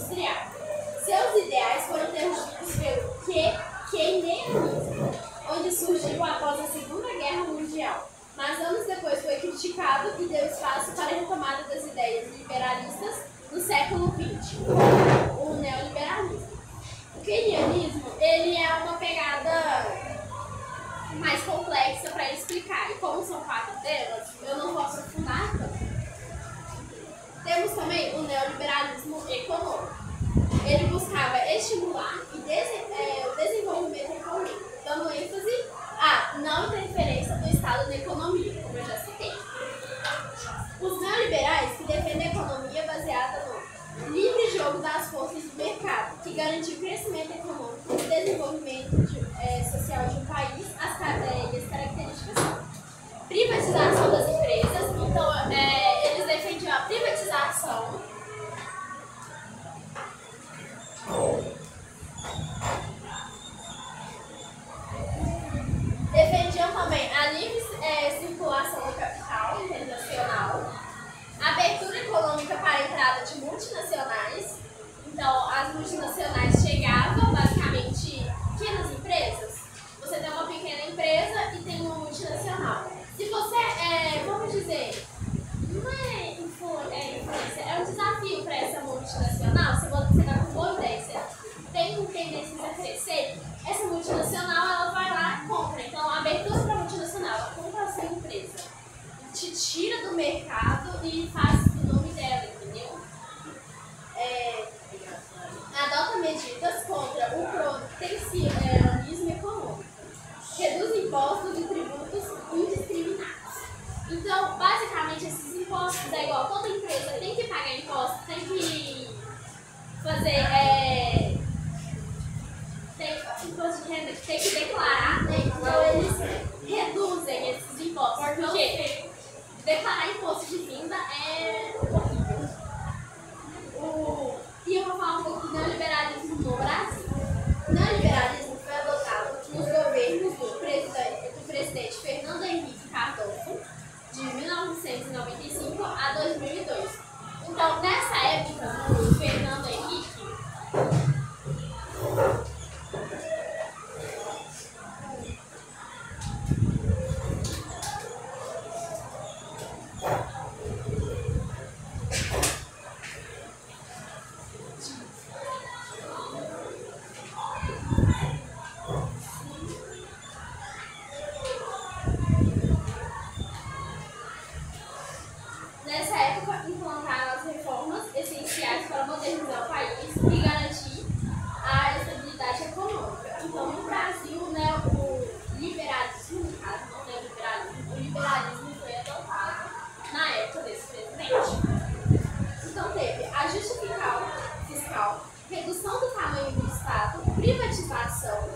industrial. Seus ideais foram interrompidos pelo keynesianismo, onde surgiu após a Segunda Guerra Mundial, mas anos depois foi criticado e deu espaço para a retomada das ideias liberalistas no século XX, o neoliberalismo. O keynesianismo ele é uma pegada mais complexa para explicar, e como são 4 delas, eu não vou aprofundar tanto. Temos também o neoliberalismo econômico. Ele buscava estimular o desenvolvimento econômico, dando ênfase à não interferência do Estado na economia, como eu já citei. Os neoliberais que defendem a economia baseada no livre jogo das forças do mercado, que garante o crescimento econômico e o desenvolvimento social de um país, e as características são privatização das empresas, então eles defendiam a privatização, defendiam também a livre circulação do capital internacional, abertura econômica para a entrada de multinacionais. Então, as multinacionais chegavam basicamente pequenas empresas. Você tem uma pequena empresa e tem uma multinacional. Se você, vamos dizer, não é influência, é um desafio para essa multinacional. Se você está com boa ideia, você tem tendência a crescer, essa multinacional ela vai lá e compra. Então, a abertura para a multinacional, ela compra a sua empresa, te tira do mercado e faz o nome dela, entendeu? Adota medidas contra o protecionismo econômico, reduz impostos e tributos indiscriminados. Então, basicamente, esses impostos é igual, toda empresa tem que pagar impostos, tem que fazer imposto de renda, tem que declarar, né? Então eles reduzem esses impostos, porque declarar imposto de renda é horrível. E eu vou falar um pouco do neoliberalismo no Brasil. O neoliberalismo foi adotado nos governos do presidente Fernando Henrique Cardoso, de 1995 a 2002. Então, nessa época do Fernando Henrique, implantaram as reformas essenciais para modernizar o país e garantir a estabilidade econômica. Então, no Brasil, né, o liberalismo, no caso, não é o neoliberalismo, o liberalismo foi adotado na época desse presidente. Então, teve ajuste fiscal, redução do tamanho do Estado, privatização,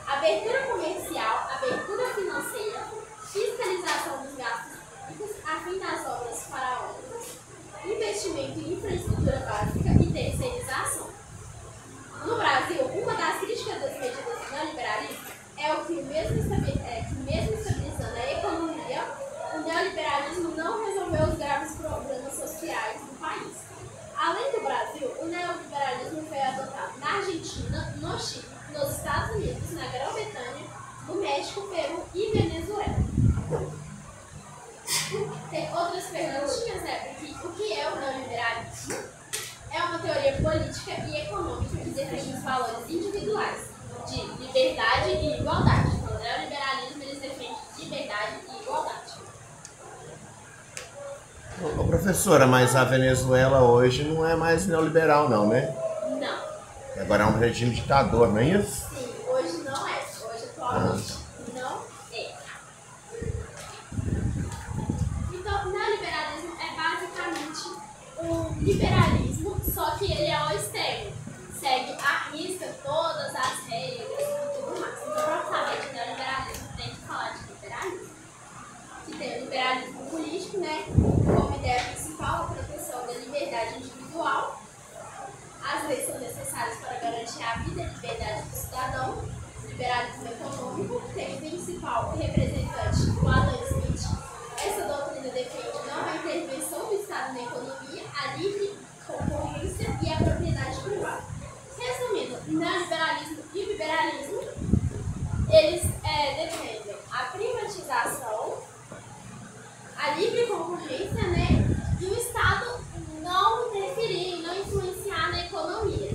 abertura comercial, abertura financeira, fiscalização dos gastos públicos, a fim das obras faraônicas, investimento em infraestrutura básica e terceirização. No Brasil, uma das críticas das medidas do neoliberalismo é o que, mesmo estabilizando a economia, o neoliberalismo não resolveu os graves problemas sociais do país. Além do Brasil, o neoliberalismo foi adotado na Argentina, no Chile, nos Estados Unidos, na Grã-Bretanha, no México, Peru e Venezuela. Tem outras perguntinhas, né? Porque o que é o neoliberalismo? É uma teoria política e econômica que defende os valores individuais de liberdade e igualdade. Então, o neoliberalismo eles defendem liberdade e igualdade. Ô, professora, mas a Venezuela hoje não é mais neoliberal, não, né? Não. Agora é um regime ditador, não é isso? Sim, hoje não é. Hoje atualmente não é. Então, o neoliberalismo é basicamente um liberalismo, só que ele é ao extremo. Segue à risca todas as regras e tudo mais. Então, para saber de neoliberalismo, tem que falar de liberalismo. Que tem o liberalismo político, né? Como ideia principal a proteção da liberdade individual. As leis são necessárias para garantir a vida e a liberdade do cidadão. Liberalismo econômico tem o principal representante o Adam Smith. Essa doutrina defende não a intervenção do Estado na economia, a livre concorrência e a propriedade privada. a livre concorrência, né? E o Estado não interferir, não influenciar na economia.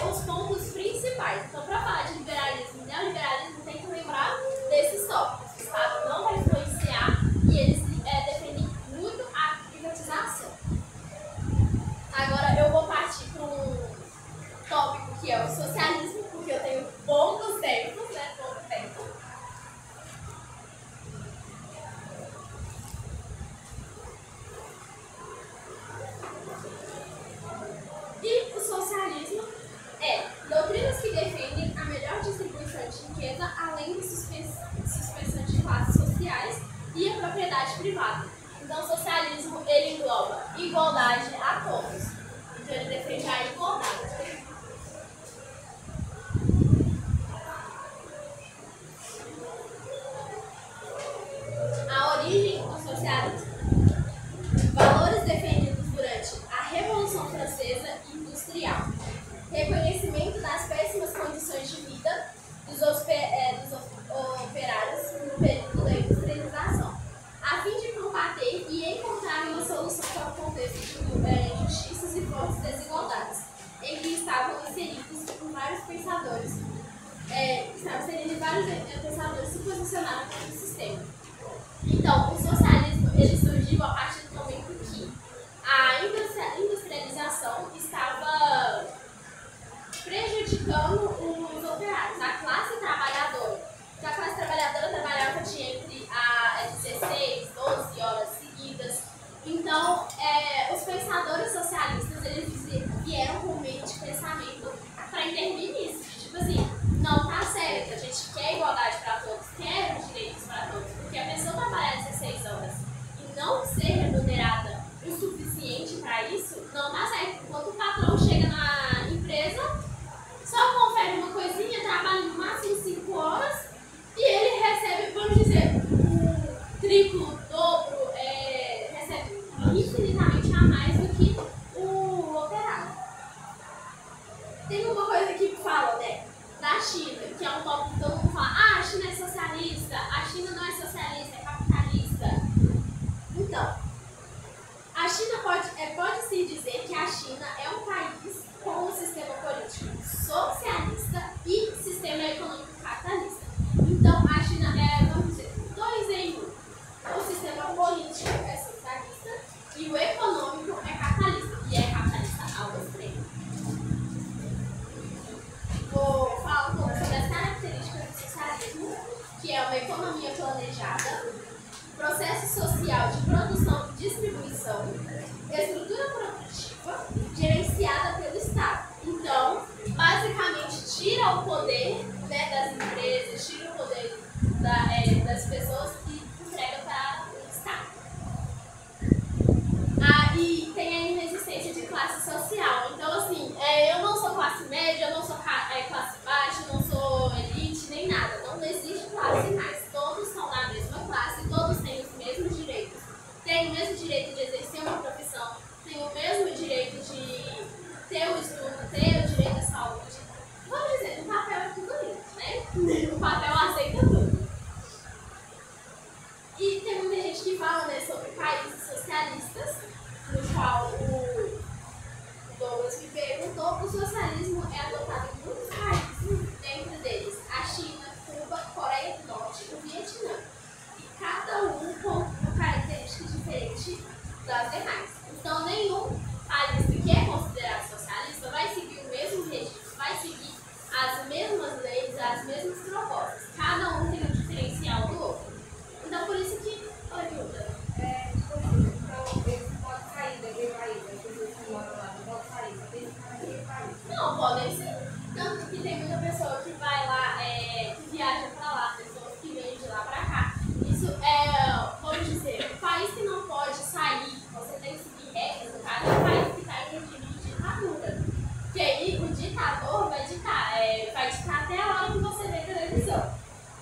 Os pontos principais. Então, para falar de liberalismo e neoliberalismo, tem que lembrar desses tópicos. O Estado não vai influenciar e eles defendem muito a privatização. Agora, eu vou partir para um tópico que é o socialismo, porque eu tenho poucos tempos, né? Pouco tempo. E o socialismo é doutrinas que defendem a melhor distribuição de riqueza, além de suspensão de classes sociais e a propriedade privada. Então, o socialismo, ele engloba igualdade a todos. Então, ele defende a igualdade. A origem do socialismo. Valores defendidos durante a Revolução Francesa e Industrial. Reconhecimento das péssimas condições de vida dos operários no período da industrialização, a fim de combater e encontrar uma solução para o contexto de injustiças e fortes desigualdades, em que estavam inseridos vários pensadores. Se posicionaram contra o sistema. Então, o socialismo ele surgiu a partir do momento que a industrialização estava prejudicando os operários, a classe trabalhadora. Então, a classe trabalhadora trabalhava entre 16, 12 horas seguidas. Então, os pensadores socialistas eles vieram com um meio de pensamento para intervir nisso. Tipo assim, não tá certo, a gente quer igualdade para todos, quer os direitos para todos, porque a pessoa trabalhar 16 horas e não ser remunerada o suficiente para isso, não tá certo. Enquanto o patrão chega na empresa, só confere uma coisinha, trabalha no máximo 5 horas e ele recebe, vamos dizer, o triplo, o dobro, recebe infinitamente a mais do que o operário. Tem uma coisa que fala, né, da China, que é um tópico que todo mundo fala, a China é socialista, a China não é socialista, é capitalista. Então, a China pode-se dizer que a China é um país com um sistema político socialista e sistema econômico capitalista. Então, a China vamos dizer, 2 em 1. O sistema político é socialista e o econômico é capitalista. E é capitalista ao extremo. Vou falar um pouco sobre as características do socialismo, que é uma economia planejada, processo social de produção e distribuição, estrutura produtiva gerenciada pelo Estado. Então, basicamente, tira o poder, né, das empresas, tira o poder das pessoas e entrega para o Estado. E tem a inexistência de classe social. Então, assim, eu não sou classe média, eu não sou classe baixa, eu não sou elite, nem nada. Não existe classe mais. Todos estão na mesma classe, todos têm os mesmos direitos. Tem o mesmo direito de exercer uma profissão, tem o mesmo direito de ter o estudo, ter o direito à saúde. Vamos dizer, no papel é tudo isso, né? O papel aceita tudo. E tem muita gente que fala, né, sobre países socialistas, no qual o Douglas me perguntou. O socialismo é adotado em muitos países, dentre deles a China, Cuba, Coreia do Norte e o Vietnã. E cada um com uma característica diferente das demais. Então, nenhum país que é considerado socialista vai seguir o mesmo regime, vai seguir as mesmas leis, as mesmas propostas. Cada um tem um diferencial do outro. Então, por isso que... Oi, Duda. Então, eles podem sair daquele país, as pessoas que moram lá, não podem sair, só tem que ficar naquele país. Não, podem sim. Tanto que tem muita pessoa que vai lá, que viaja pra lá, pessoas que vêm de lá pra cá. Isso vamos dizer, o país que não pode sair, você tem que seguir regras, no caso, é o país que está em regime de ditadura. Porque aí o ditador vai ditar até a hora que você vê televisão.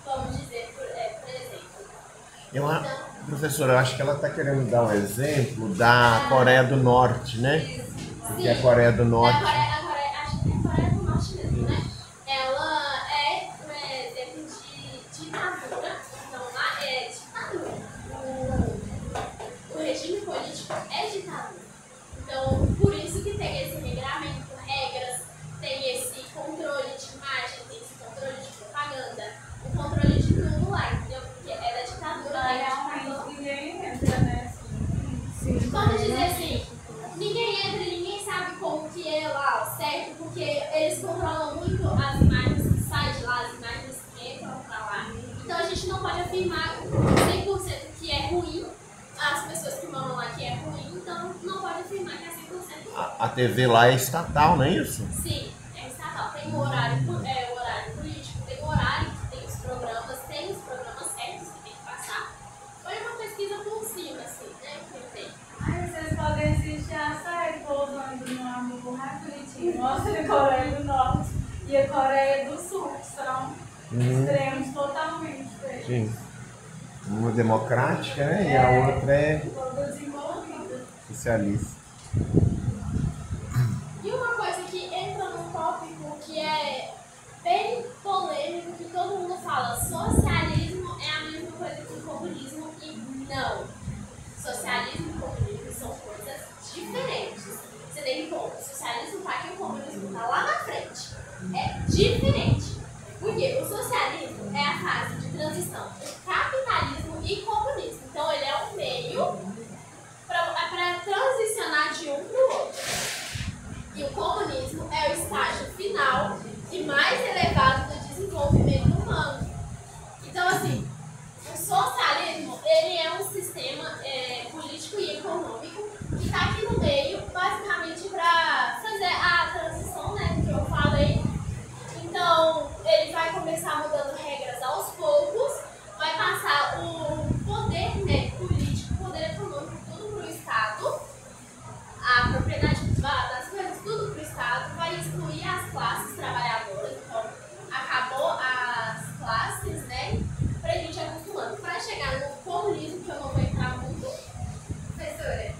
Vamos dizer, por exemplo. Professora, eu acho que ela está querendo dar um exemplo da Coreia do Norte, né? Porque a Coreia do Norte... Acho que é a Coreia do Norte mesmo, né? Ela é um exemplo de ditadura. Então lá é ditadura. a TV lá é estatal, não é isso? Sim, é estatal. Tem o horário político, tem o horário que tem os programas certos que tem que passar. Foi uma pesquisa por cima, assim, né? Que tem. Aí vocês podem assistir a série Pousando no Amor rapidinho. Mostra a Coreia do Norte e a Coreia do Sul, que são extremos totalmente diferentes. Sim. Uma democrática, né? E a outra é Toda desenvolvida. socialista. E uma coisa que entra num tópico que é bem polêmico, que todo mundo fala, socialismo é a mesma coisa que comunismo, e não. Socialismo e comunismo são coisas diferentes. Você tem que pôr o socialismo tá aqui e o comunismo tá lá na frente. É diferente. Porque o socialismo é a fase de transição entre capitalismo e comunismo. Então ele é um meio para transicionar de um para o outro. E o comunismo é o estágio final e mais elevado do desenvolvimento humano. Então, assim, o socialismo ele é um sistema político e econômico que está aqui no meio, basicamente para fazer a transição, né, que eu falei. Então, ele vai começar mudando regras aos poucos, vai passar o poder, né, político, o poder econômico, tudo para o Estado, a propriedade privada, as coisas, tudo para o Estado, vai excluir as classes trabalhadoras. Então, acabou as classes, né, para a gente acostumando. Para chegar no comunismo, que eu não vou entrar muito, professora,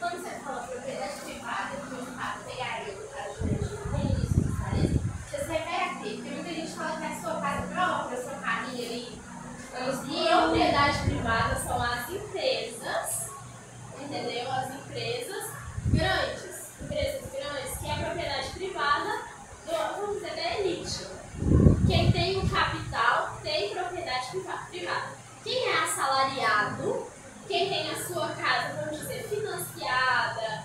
quando você fala propriedade privada, que o Estado pegaria o cara de socialismo, você se refere a quê? Porque muita gente fala que é a sua casa própria, a sua família ali. E a propriedade privada são as empresas, entendeu? As empresas grandes, que é a propriedade privada, vamos dizer, da elite. Quem tem o capital tem propriedade privada. Quem é assalariado, quem tem a sua casa, vamos dizer, financiada,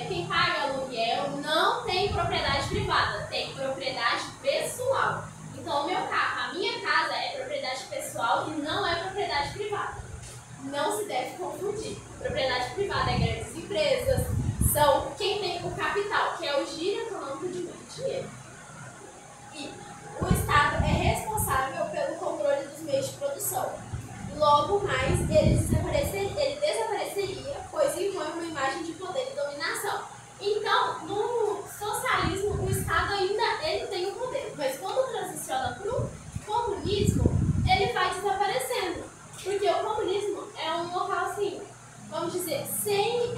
quem paga aluguel, não tem propriedade privada, tem propriedade pessoal. Então, o meu carro, a minha casa é propriedade pessoal e não é propriedade privada. Não se deve confundir. Propriedade privada é grandes empresas, são quem tem o capital, que é o giro econômico de muito dinheiro. E o Estado é responsável pelo controle dos meios de produção. Logo mais, ele desapareceria, pois impõe uma imagem de poder e dominação. Então, no socialismo, o Estado ainda ele tem o poder, mas quando transiciona para o comunismo, ele vai desaparecendo. Porque o comunismo é um local assim, vamos dizer, sem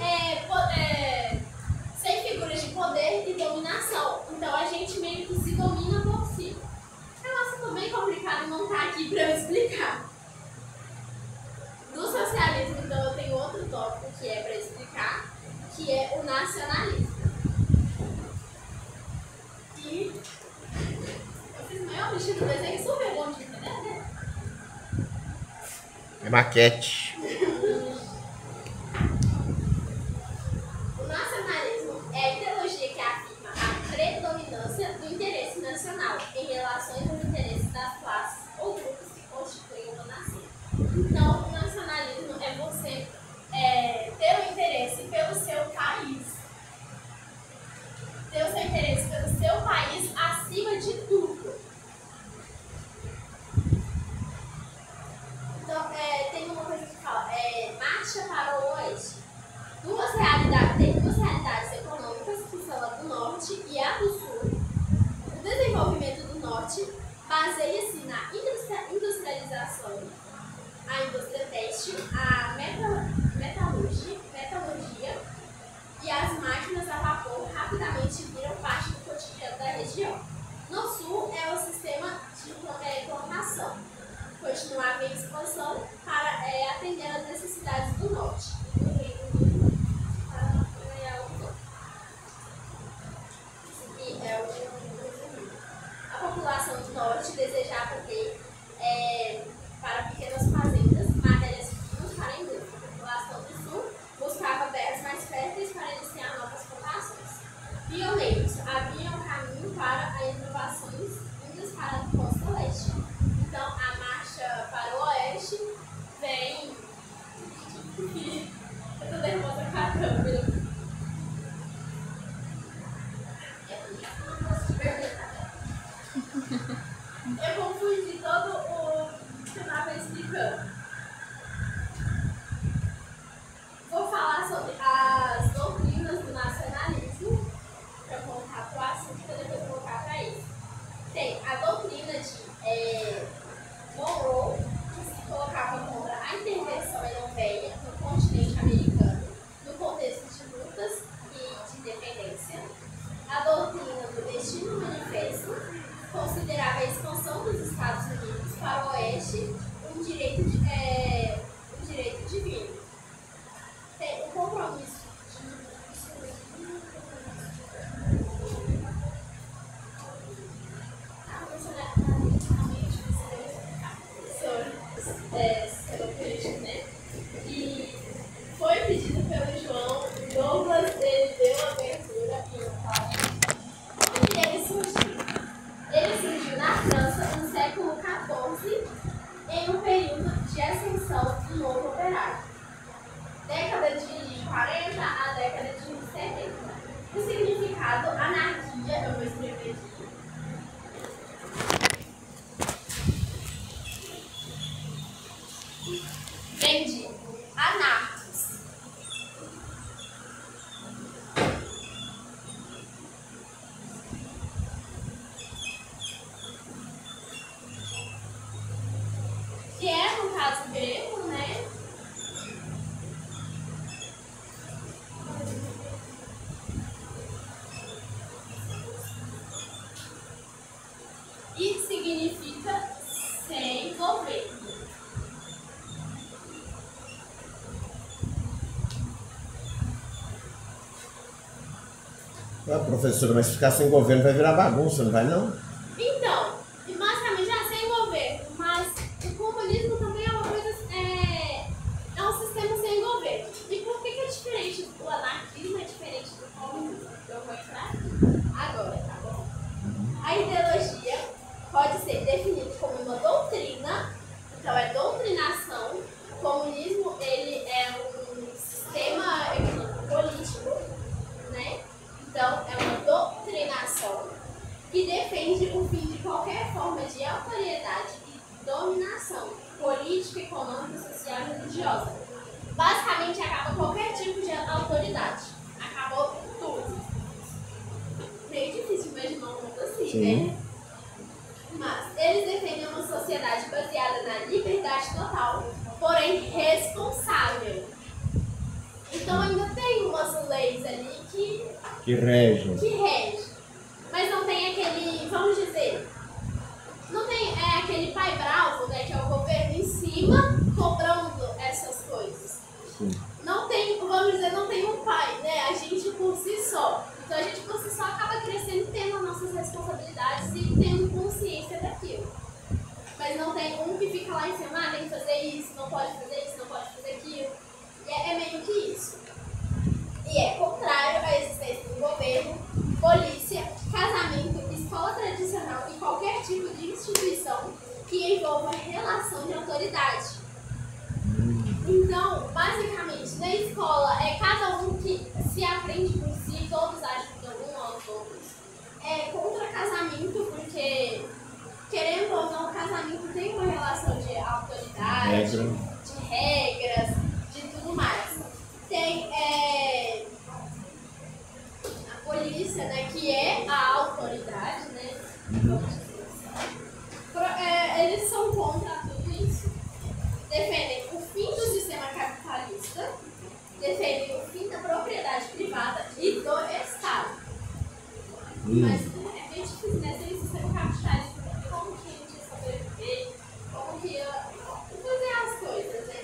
figuras de poder e dominação. Então a gente meio que se domina por si. É um assunto bem complicado, não tá aqui para eu explicar. No socialismo, então, eu tenho outro tópico que é para explicar, que é o nacionalismo. E eu fiz o maior bicho do desenho super bom de entender, né? É maquete. O nacionalismo é a ideologia que afirma a predominância do interesse nacional em relação aos interesses das classes ou grupos que constituem uma nação. Então, o nacionalismo é você ter o interesse pelo seu país. Ter o seu interesse pelo seu país acima de tudo. Então, tem uma coisa que fala, marcha para o oeste. Tem duas realidades econômicas, que são a do norte e a do sul. O desenvolvimento do norte baseia-se na industrialização, a indústria têxtil, a metalurgia e as máquinas a vapor rapidamente viram parte do cotidiano da região. No sul é o sistema de plantação. Continuava em expansão para atender às necessidades do norte. A população do norte desejava ter para pequenas fazendas matérias-primas para a também não venha no continente americano, no contexto de lutas e de independência. A doutrina do Destino Manifesto considerava a expansão dos Estados Unidos para o oeste um direito divino. Tem o compromisso né? E foi pedido pelo João Douglas, ele deu abertura e ele surgiu na França no século XIV, em um período de ascensão do novo operário. Década de 40 à década de 70. O significado anarquia, eu vou escrever aqui. Vem de anarquis. Que é, no caso grego, né? E significa sem governo. Ah, professora, mas ficar sem governo vai virar bagunça, não vai não? Então, e basicamente já sem governo, mas o comunismo também é uma coisa, é um sistema sem governo. E por que é diferente? O anarquismo é diferente do comunismo? Eu vou entrar agora, tá bom? A ideologia pode ser definida como uma doutrina, então é doutrinação. O comunismo, ele é um sistema econômico político, né? Então, é uma doutrinação que defende o fim de qualquer forma de autoridade e dominação política, econômica, social e religiosa. Basicamente, acaba qualquer tipo de autoridade. Acabou tudo. Meio difícil imaginar um mundo assim, Sim. né? Mas eles defendem uma sociedade baseada na liberdade total, porém responsável. Então, ainda tem umas leis ali Que rege. Mas não tem aquele, vamos dizer, não tem aquele pai bravo, né, que é o governo em cima cobrando essas coisas. Sim. Não tem, vamos dizer, não tem um pai, né, a gente por si só. Então a gente por si só acaba crescendo tendo as nossas responsabilidades e tendo consciência daquilo. Mas não tem um que fica lá em cima, tem que fazer isso, não pode fazer isso, não pode fazer aquilo. E é meio que isso. E é contrário à existência do governo, polícia, casamento, escola tradicional e qualquer tipo de instituição que envolva relação de autoridade. Então, basicamente, na escola é cada um que se aprende por si, todos ajudam um aos outros. É contra casamento, porque, querendo ou não, o casamento tem uma relação de autoridade, de regras, de tudo mais. Tem a polícia, né, que é a autoridade, né? Vamos dizer assim. Eles são contra tudo isso. Defendem o fim do sistema capitalista, defendem o fim da propriedade privada e do Estado. Mas é bem difícil, né? Sem sistema capitalista, como que a gente ia sobreviver, como que ia fazer as coisas, né?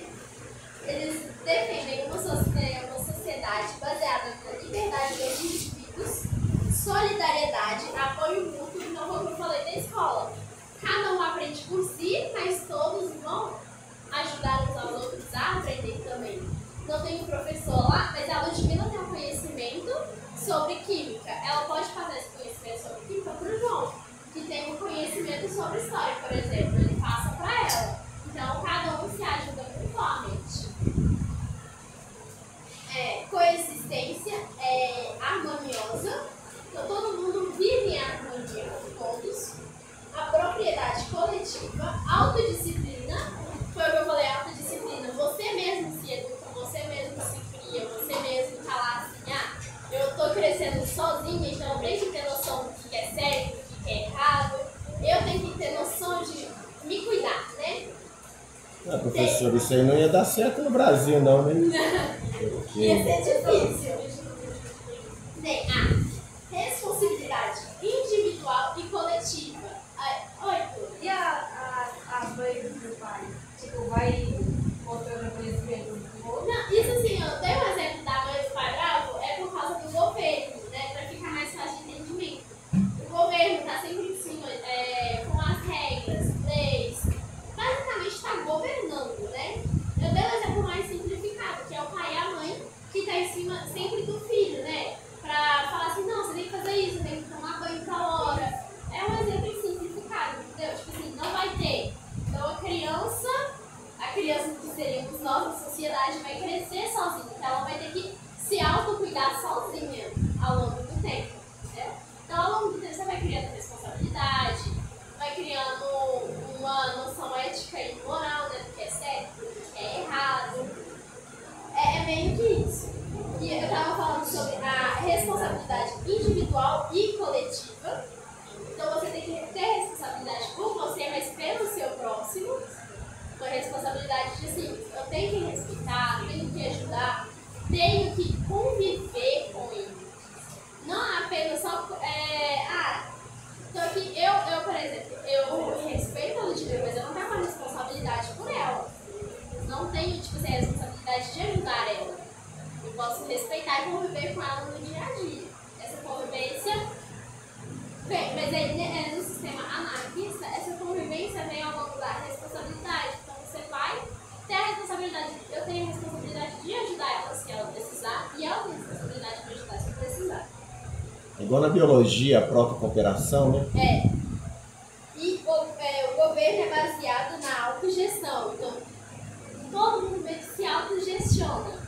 Eles defendem uma sociedade baseada na liberdade dos indivíduos, solidariedade, apoio mútuo, então como eu falei da escola. Cada um aprende por si, mas todos vão ajudar uns aos outros a aprender também. Não tem um professor lá, mas a Ludmilla tem um conhecimento sobre química. Ela pode passar esse conhecimento sobre química para o João, que tem um conhecimento sobre história, por exemplo. Ele passa para ela. Então, cada um se ajuda mutuamente. Coexistência harmoniosa. Então, todo mundo vive em harmonia com todos. A propriedade coletiva, autodisciplina. Foi o que eu falei, autodisciplina. Você mesmo se educa, você mesmo se cria, você mesmo tá lá assim, eu tô crescendo sozinha, então eu preciso professora, isso aí não ia dar certo no Brasil, não, né? Ia ser difícil. Tem a responsabilidade individual e coletiva. Oi, Tu. E as leis do pai? Tipo, vai mostrando conhecimento do outro? Não, isso assim, eu dei um exemplo da mãe do pai bravo, é por causa do governo, né? Pra ficar mais fácil de entendimento. O governo tá sempre em cima com as regras, leis. Basicamente tá governando, né? Eu dei um exemplo mais simplificado, que é o pai e a mãe, que tá em cima sempre do filho, né? Pra falar assim, não, você tem que fazer isso, você tem que tomar banho tal hora. É um exemplo simplificado, entendeu? Tipo assim, não vai ter. Então a criança que seríamos nós, a sociedade, vai crescer sozinha. Então ela vai ter que se autocuidar sozinha ao longo do tempo, entendeu? Então ao longo do tempo você vai criando responsabilidade, vai criando uma noção ética e moral, né, do que é certo, do que é errado. É meio que isso. E eu estava falando sobre a responsabilidade individual e coletiva. Então você tem que ter responsabilidade por você, mas pelo seu próximo. Uma responsabilidade de assim, eu tenho que respeitar, tenho que ajudar, tenho que conviver com ele. Não apenas só. Então aqui eu, por exemplo, eu respeito a Ludmilla, mas eu não tenho uma responsabilidade por ela. Não tenho, tipo assim, a responsabilidade de ajudar ela. Eu posso respeitar e conviver com ela no dia a dia. Essa convivência. Bem, mas aí no sistema anarquista, essa convivência vem ao longo da responsabilidade. Então você vai ter a responsabilidade. Eu tenho a responsabilidade de ajudar ela se ela precisar, e ela tem a responsabilidade de ajudar se eu precisar. Igual na biologia, a própria cooperação, né? E o governo é baseado na autogestão. Então, todo mundo meio que se autogestiona.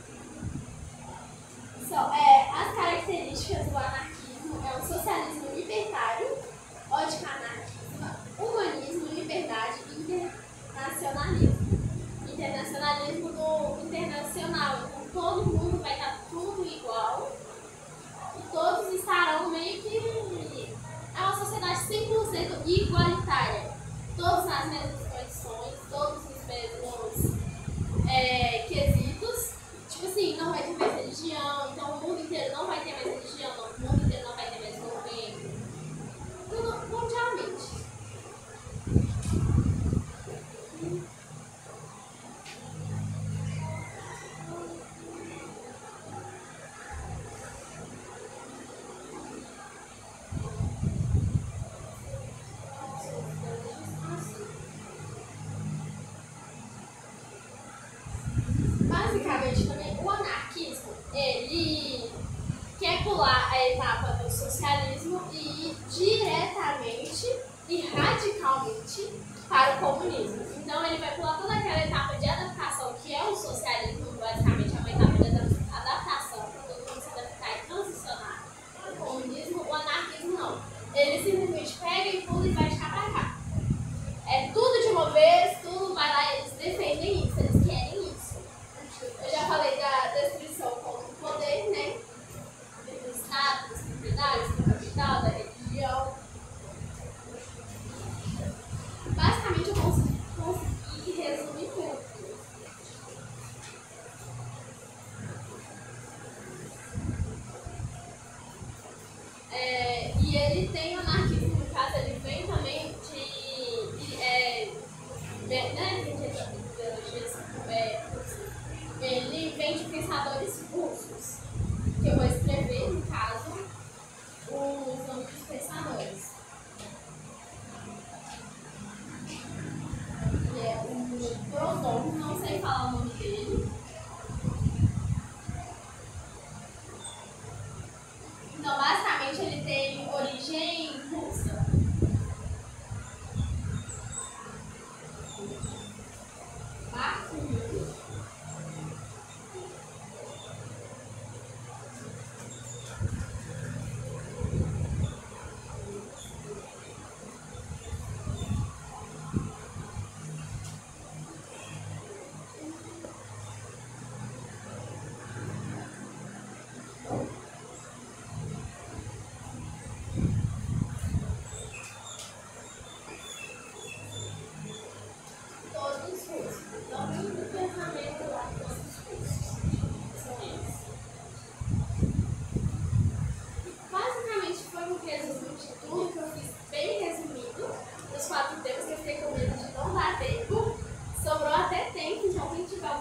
As características do anarquismo é o socialismo libertário, ótica anarquismo, humanismo, liberdade e internacionalismo. Internacionalismo do internacional. Então, todo mundo vai estar tudo igual e todos estarão meio que... É uma sociedade 100% igualitária. Todos nas mesmas condições, todos nos mesmos quesitos. Tipo assim, não vai ter mais religião, então o mundo inteiro não vai ter mais religião, o mundo inteiro não vai ter mais governo. Tudo mundialmente. Basicamente, também, o anarquismo, ele quer pular a etapa do socialismo e ir diretamente e radicalmente para o comunismo. Então, ele vai pular toda aquela etapa de adaptação, que é o socialismo, basicamente, é uma etapa de adaptação, para todo mundo se adaptar e transicionar. O comunismo, o anarquismo, não. Ele simplesmente pega e pula e vai de cá para cá. É tudo de uma vez, tudo vai lá e eles defendem isso, eles querem isso. Eu já falei da destruição contra o poder, né? Do Estado, das propriedades, do capital, da religião. Basicamente, eu consegui resumir tudo. E ele tem o anarquismo, no caso, ele vem também de ele vem de pensadores russos, que eu vou escrever, no caso, os nomes dos pensadores. Que é o Proudhon, não sei falar o nome dele. Então, basicamente, ele tem origem russa.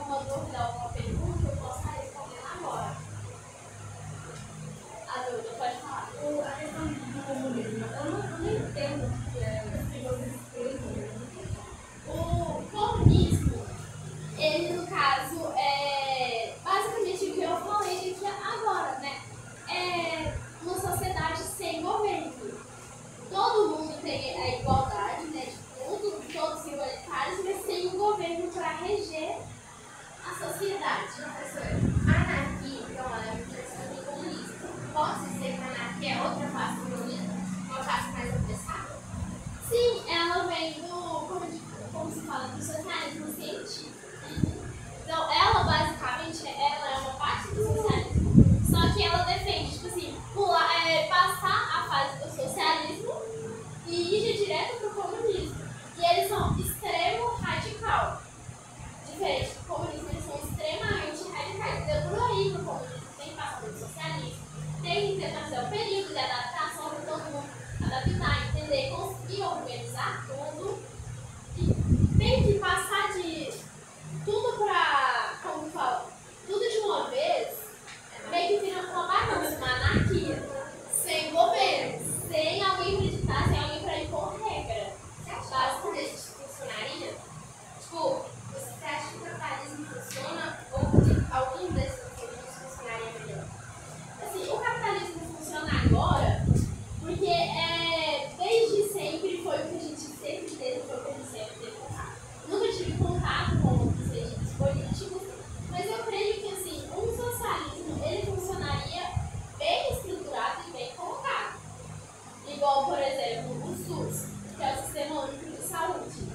alguma dúvida, alguma pergunta, eu posso estar respondendo agora. A dúvida, pode falar. A questão do comunismo, eu não entendo o que é O comunismo, ele no caso é basicamente o que eu falei aqui agora, né? É uma sociedade sem governo. Todo mundo tem a igualdade, né? De tudo, todos igualitários, mas sem um governo para reger a sociedade. Professor, a anarquia, então, ela é uma questão do comunismo. Pode dizer que a anarquia é outra face do comunismo? Uma face mais apressada? Sim, ela vem do, como se fala, do socialismo científico. Então, ela basicamente, ela é uma parte do socialismo, só que ela defende, tipo assim, passar a fase do socialismo e ir direto para o comunismo. E eles são extremo radical. Diferente do comunismo, eles são extremamente radicais. Então, por aí no comunismo tem que passar pelo socialismo, tem que tentar fazer um período de adaptação para todo mundo adaptar, entender, conseguir organizar tudo. E tem que passar de tudo para, como fala, tudo de uma vez, meio que vira uma bagunça, uma anarquia. Sem governo, sem alguém para editar, sem alguém para impor regra. Você acha que isso funcionaria? Tipo, você acha que o capitalismo funciona ou algum desses funcionaria melhor? Assim, o capitalismo funciona agora porque desde sempre foi o que a gente sempre teve, foi o que a gente sempre teve contato. Nunca tive contato com os regimes políticos, mas eu creio que assim, um socialismo ele funcionaria bem estruturado e bem colocado. Igual, por exemplo, o SUS, que é o Sistema Único de Saúde.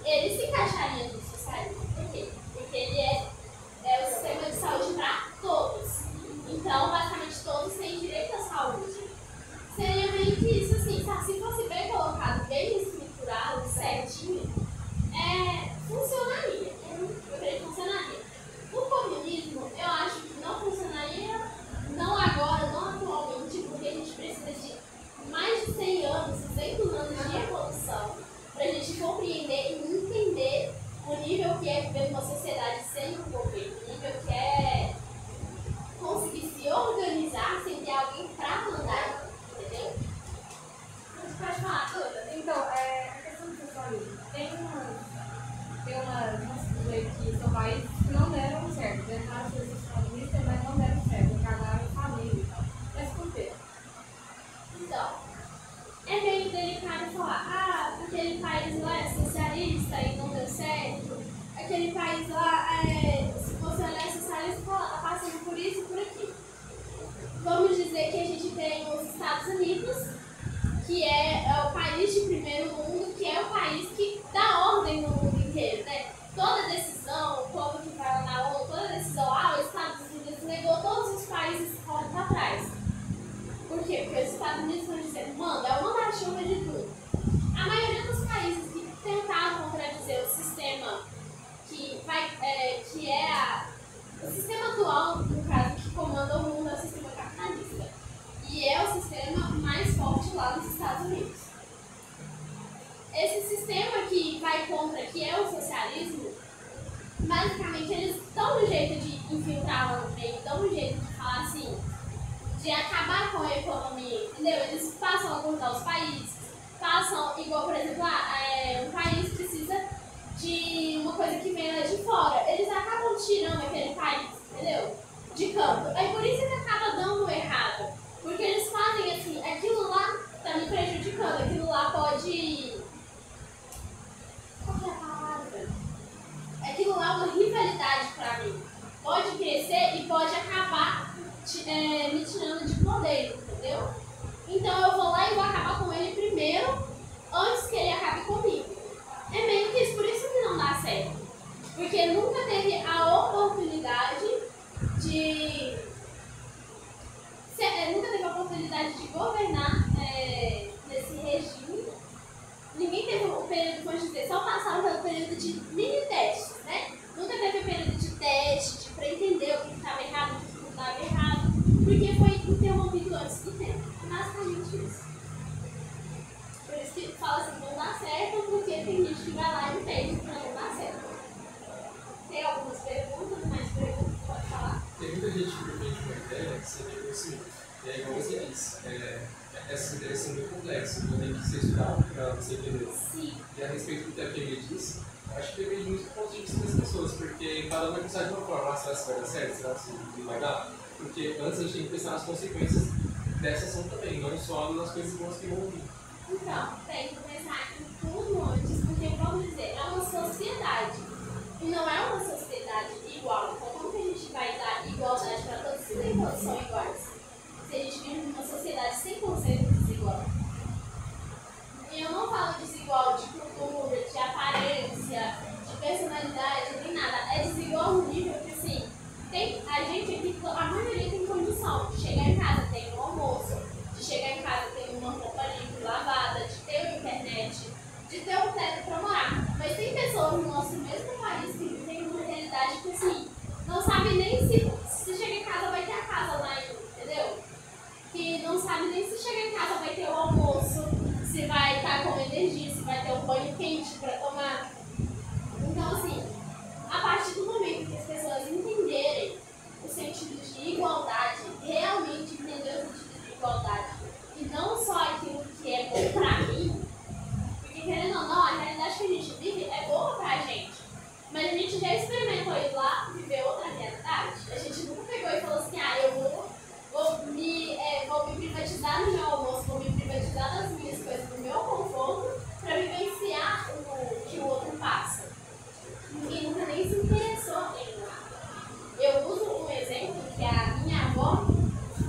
Ele se encaixaria no socialismo. Por quê? Porque ele é o sistema de saúde para todos. Então, basicamente, todos têm direito à saúde. Seria meio que isso, assim, se fosse bem colocado, bem estruturado, certinho, funcionaria. Eu creio que funcionaria. O comunismo, eu acho que não funcionaria, não agora, não atualmente, porque a gente precisa de mais de 100 anos, 200 anos de evolução para a gente compreender e entender o nível que é viver numa sociedade sem um governo, o nível que é conseguir se organizar sem ter alguém para mandar, entendeu? Você pode falar, Duda? Então, a questão do socialismo, tem umas coisas que são países que não deram certo, tentaram ser socialistas, mas não deram certo, cagaram em família e tal. Mas por quê? Então, é meio delicado falar, aquele país lá é socialista e não deu certo, aquele país lá, se você olhar socialista, tá passando por isso e por aqui. Vamos dizer que a gente tem os Estados Unidos, que é o país de primeiro mundo, que é o país que dá ordem no mundo inteiro, né? Toda decisão, o povo que vai lá na ONU, toda decisão, os Estados Unidos negou, todos os países correm para trás. Por quê? Porque os Estados Unidos vão dizer, manda, é uma manda-chuva de tudo. A maioria dos países que tentaram contradizer o sistema o sistema atual, no caso, que comanda o mundo é o sistema capitalista. E é o sistema mais forte lá nos Estados Unidos. Esse sistema que vai contra, que é o socialismo, basicamente eles dão um jeito de infiltrar lá no meio, dão um jeito de falar assim, de acabar com a economia, entendeu? Eles passam a cortar os países, passam, igual, por exemplo, um país precisa de uma coisa que vem lá de fora, eles acabam tirando aquele país, entendeu? De campo. Aí por isso que acaba dando errado, porque eles fazem assim, aquilo lá tá me prejudicando, aquilo lá pode... Qual que é a palavra? Aquilo lá é uma rivalidade pra mim. Pode crescer e pode acabar me tirando de poder, entendeu? Então eu vou lá e vou acabar com ele primeiro, antes que ele acabe comigo. É meio que isso, por isso que não dá certo. Porque nunca teve a oportunidade de... nunca teve a oportunidade de governar nesse regime. Ninguém teve o período, vamos dizer, só passaram pelo período de mini testes, né? Nunca teve o período de teste, para entender o que estava errado, o que não estava errado, porque foi interrompido antes do tempo. Basicamente isso. Por isso que fala assim, não dá certo, porque tem gente que vai lá e pede para não dar certo. Tem algumas perguntas? objetivo de uma ideia seria assim, igual você disse, essas ideias são muito complexas, então tem que ser estudado para você entender. Sim. E a respeito do que a Kemi disse, acho que depende muito do ponto de vista das pessoas, porque cada um vai pensar de uma forma, será que vai dar certo, será que vai dar? Porque antes a gente tem que pensar nas consequências dessa ação também, não só nas coisas boas que vão vir. Então, tem que pensar em tudo antes, porque, vamos dizer, é uma sociedade. E não é uma sociedade igual. Então, como que a gente vai dar igualdade para todos se nem todos são iguais? Se a gente vive numa sociedade 100% desigual. E eu não falo desigual de cultura, de aparência, de personalidade, nem nada. É desigual no nível que, assim, tem, a gente aqui, a maioria tem condição de chegar em casa, tem um almoço, de chegar em casa, tem uma roupa limpa, lavada, de ter uma internet, de ter um teto para morar. Mas tem pessoas no nosso mesmo país que vivem uma realidade que, assim, não sabe nem se chegar em casa vai ter a casa lá ainda, entendeu? Que não sabe nem se chegar em casa vai ter o almoço, se vai estar com energia, se vai ter um banho quente para tomar. Então, assim, a partir do momento que as pessoas entenderem o sentido de igualdade, realmente entender o sentido de igualdade, e não só aquilo que é bom pra mim, porque querendo ou não, a realidade que a gente vive é boa pra gente, mas a gente já experimentou ir lá viver outra realidade. A gente nunca pegou e falou assim, eu vou me privatizar no meu almoço, vou me privatizar das minhas coisas, do meu conforto, pra vivenciar o que o outro passa. Ninguém nunca nem se interessou em lá. Eu uso um exemplo que a minha avó,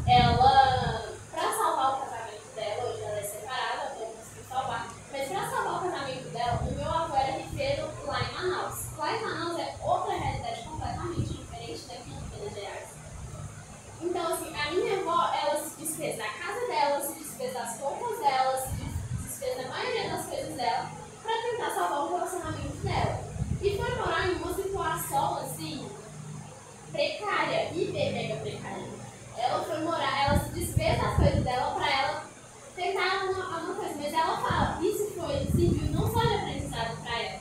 ela, pra salvar o casamento dela, hoje ela é separada, eu não consegui salvar, mas pra salvar o casamento dela, o meu avô era rifeiro lá em Manaus. Lá em Manaus é outra realidade completamente diferente daqui de Minas Gerais. Então, assim, a minha avó, ela se desfez da casa dela, se desfez das roupas dela, se desfez da maioria das coisas dela, pra tentar salvar o relacionamento dela. E foi morar em uma situação, assim, precária, hiper mega precária. Ela foi morar, ela se desfez das coisas dela pra ela tentar uma coisa, mas ela fala, isso serviu não só de aprendizado pra ela,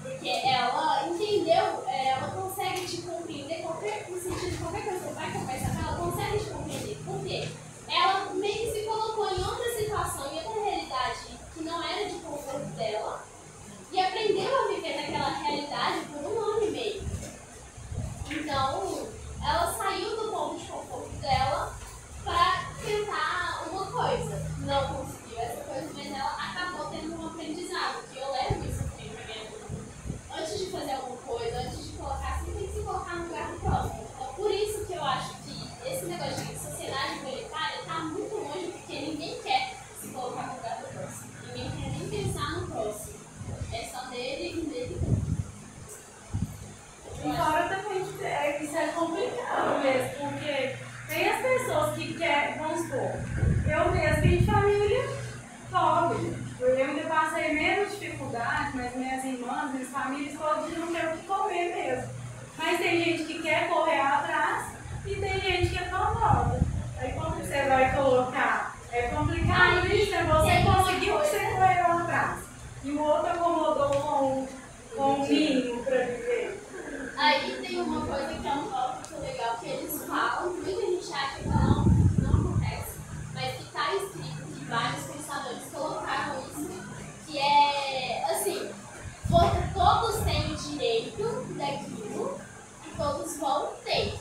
porque ela entendeu, ela consegue te compreender, no sentido de qualquer coisa que você vai conversar com ela, consegue te compreender. Por quê? Ela meio que se colocou em outra situação, em outra realidade que não era de conforto dela, e aprendeu a viver naquela realidade por 1 ano e meio. Então, ela saiu do ponto de conforto dela para tentar uma coisa. Não conseguiu essa coisa, mas ela acabou tendo um aprendizado, que eu levo isso aqui pra minha vida. Antes de fazer alguma coisa, antes de colocar, você tem que se colocar no lugar do próximo. Então, por isso que eu acho que esse negócio de sociedade igualitária está muito longe, porque ninguém quer se colocar no lugar do próximo. Ninguém quer nem pensar no próximo. É só dele e dele. E fora também que isso é complicado mesmo, porque tem as pessoas que querem, vamos supor, eu mesmo tenho família pobre. Eu ainda passei menos dificuldade, mas minhas irmãs, minhas famílias todas não têm o que comer mesmo. Mas tem gente que quer correr atrás e tem gente que acomoda. Aí como você vai colocar? É complicado isso, é você conseguiu o que você correu atrás. E o outro acomodou com o mínimo para viver. Aí tem uma coisa que é um tópico legal que eles falam, muita gente acha que não acontece, mas que está escrito que vários pensadores colocaram isso, que é assim, todos têm o direito daquilo e todos vão ter.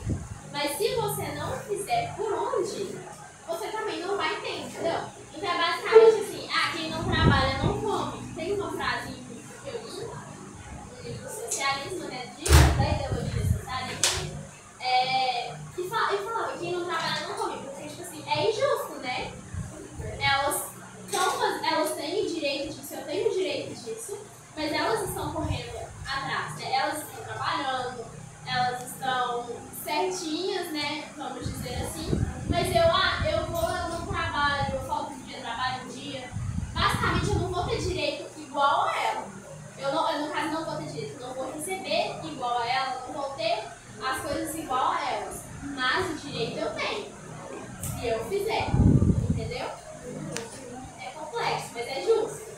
Mas se você não fizer por onde, você também não vai ter, entendeu? Então é basicamente assim, quem não trabalha não come. Tem uma frase que eu li no livro Socialismo, né, da ideologia socialista, e falava que quem não trabalha não come, porque tipo assim, é injusto, né? Elas têm o direito disso, eu tenho o direito disso, mas elas estão correndo atrás, né? Elas estão trabalhando, elas estão certinhas, né? Vamos dizer assim, mas eu não trabalho, eu falto um dia, trabalho um dia, basicamente eu não vou ter direito igual a ela. No caso, não vou ter direito, não vou receber igual a ela, não vou ter as coisas igual a elas, mas o direito eu tenho, se eu fizer, entendeu? É complexo, mas é justo.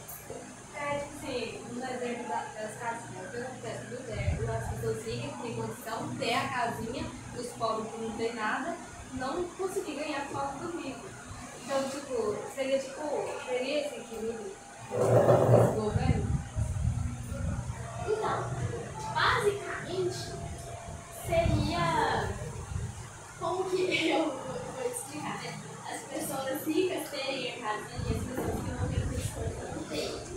Tipo assim, um exemplo das casas, o que acontece do Zé, as pessoas ligam que tem condição, ter a casinha, os pobres que não tem nada, não conseguir ganhar por causa do rico. Então, tipo, seria esse equilíbrio desse governo? Então, basicamente, seria como que eu vou explicar, né? As pessoas ricas terem a casinha e as pessoas que não têm condições não têm.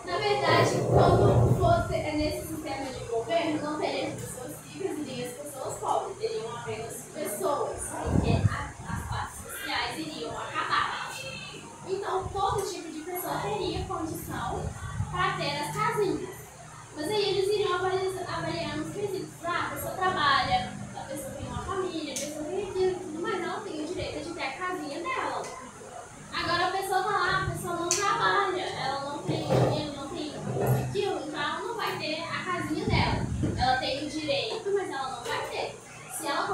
Na verdade, quando fosse nesse sistema de governo, não teria as pessoas ricas e nem as pessoas pobres, teriam apenas pessoas, porque as classes sociais iriam acabar. Então, todo tipo de pessoa teria condição para ter as casinhas. Mas aí eles iriam avaliar nos quesitos. Ah, a pessoa trabalha, a pessoa tem uma família, a pessoa tem aquilo e tudo mais, ela tem o direito de ter a casinha dela. Agora a pessoa tá lá, a pessoa não trabalha, ela não tem dinheiro, não tem aquilo, então ela não vai ter a casinha dela. Ela tem o direito, mas ela não vai ter. Se ela